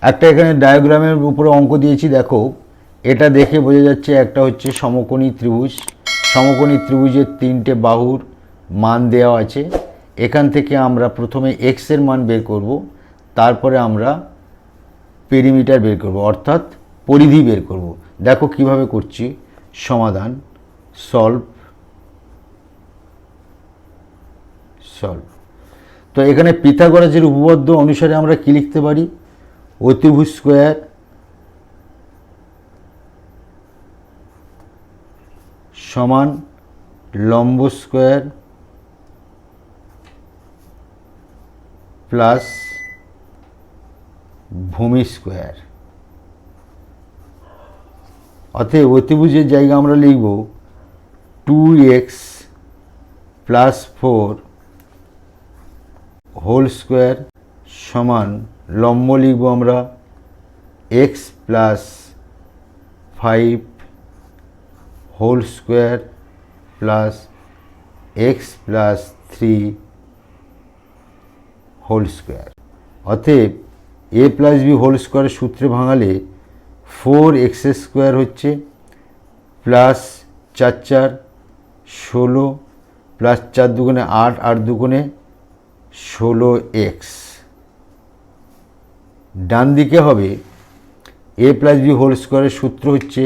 একটা এখানে ডায়াগ্রামের উপরে অঙ্ক দিয়েছি, দেখো এটা দেখে বোঝা যাচ্ছে একটা হচ্ছে সমকোণী ত্রিভুজ। সমকোণী ত্রিভুজের 3টে বাহুর মান দেওয়া আছে। এখান থেকে আমরা প্রথমে এক্স এর মান বের করব, তারপরে আমরা পেরিমিটার বের করব, অর্থাৎ পরিধি বের করব। দেখো কিভাবে করছি। সমাধান, সলভ। তো এখানে পিথাগোরাসের উপপাদ্য অনুসারে আমরা কি লিখতে পারি? অতিভুজ স্কোয়ার সমান লম্ব স্কোয়ার প্লাস ভূমি স্কোয়ার। অতএব অতিভুজের জায়গা আমরা লিখব 2x প্লাস 4 হোল স্কোয়ার সমান লম্ব লিখব আমরা x plus 5 whole square plus x plus 3 whole square. অতএব a প্লাস বি হোল স্কোয়ারের সূত্রে ভাঙালে 4x স্কোয়ার হচ্ছে প্লাস 4 4 16 প্লাস 4 দুগুণে 8, 8 দুগুণে 16x। ডান দিকে হবে a প্লাস বি হোল স্কোয়ারের সূত্র হচ্ছে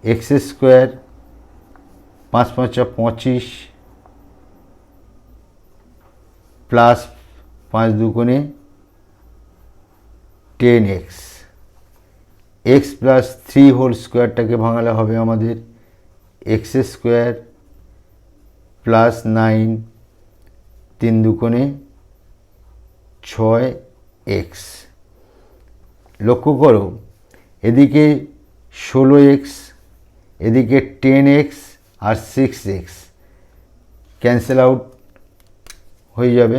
x স্কোয়ার 5 5 25 প্লাস 5 দুগুণে 10x। x প্লাস 3 হোল স্কোয়ারটাকে ভাঙালে হবে আমাদের x স্কোয়ার প্লাস 9 3 দুগুণে 6x। লক্ষ্য করো এদিকে 16x, এদিকে 10x আর 6x ক্যান্সেল আউট হয়ে যাবে।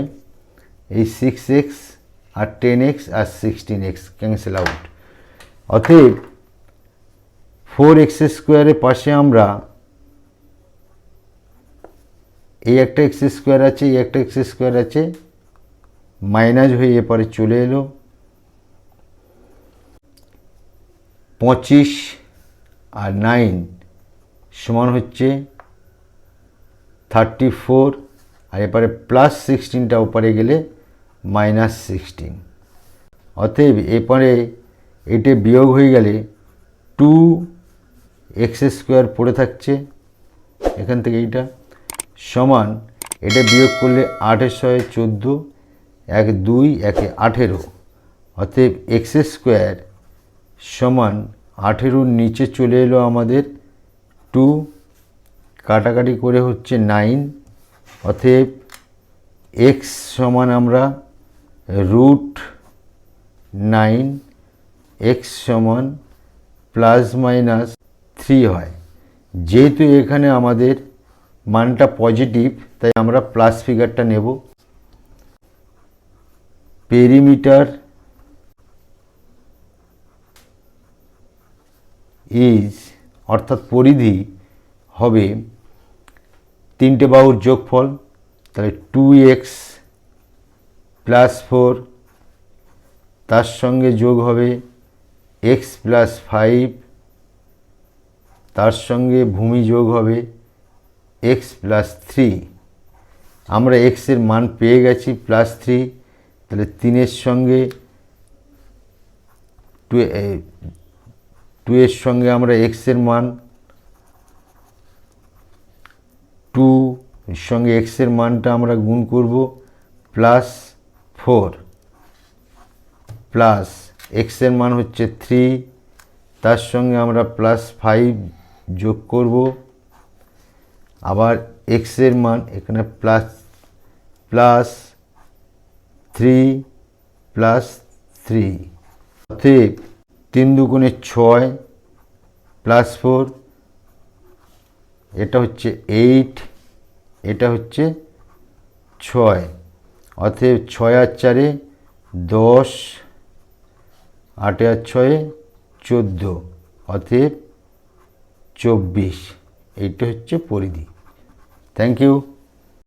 এই 6x আর 10x আর 16x ক্যান্সেল আউট। অতএব 4x স্কোয়ারের পাশে আমরা এই একটা এক্স স্কোয়ার আছে, এই একটা এক্স স্কোয়ার আছে, মাইনাস হয়ে এপারে চলে এলো। 25 আর 9 সমান হচ্ছে 34, আর এপারে প্লাস 16টা ওপারে গেলে মাইনাস 16। অতএব এপারে এটা বিয়োগ হয়ে গেলে 2x স্কোয়ার পড়ে থাকছে এখান থেকে, এইটা সমান এটা বিয়োগ করলে 8 এর 6 14, 1 2 1 18। অতএব এক্স স্কোয়ার সমান 18 নিচে চলে এলো আমাদের 2, কাটাকাটি করে হচ্ছে 9। অতএব এক্স সমান আমরা √9, এক্স সমান প্লাস মাইনাস 3 হয়। যেহেতু এখানে আমাদের মানটা পজিটিভ তাই আমরা প্লাস ফিগারটা নেব। পেরিমিটার ইজ অর্থাৎ পরিধি হবে 3টে বাহুর যোগফল, তাহলে 2x প্লাস 4, তার সঙ্গে যোগ হবে x প্লাস 5, তার সঙ্গে ভূমি যোগ হবে x প্লাস 3। আমরা x এর মান পেয়ে গেছি প্লাস 3, তাহলে 3 সঙ্গে 2 এর সঙ্গে আমরা x এর মান 2 এর সঙ্গে x এর মানটা আমরা গুণ করব প্লাস 4, প্লাস x এর মান হচ্ছে 3, তার সঙ্গে আমরা প্লাস 5 যোগ করব, আবার x এর মান এখানে প্লাস 3 প্লাস 3। অতএব 3 দুগুণে 6 প্লাস 4, এটা হচ্ছে 8, এটা হচ্ছে 6। অতএব 6 আর 4 10, 8 আর 6 14, অতএব 24। এইটা হচ্ছে পরিধি। Thank you.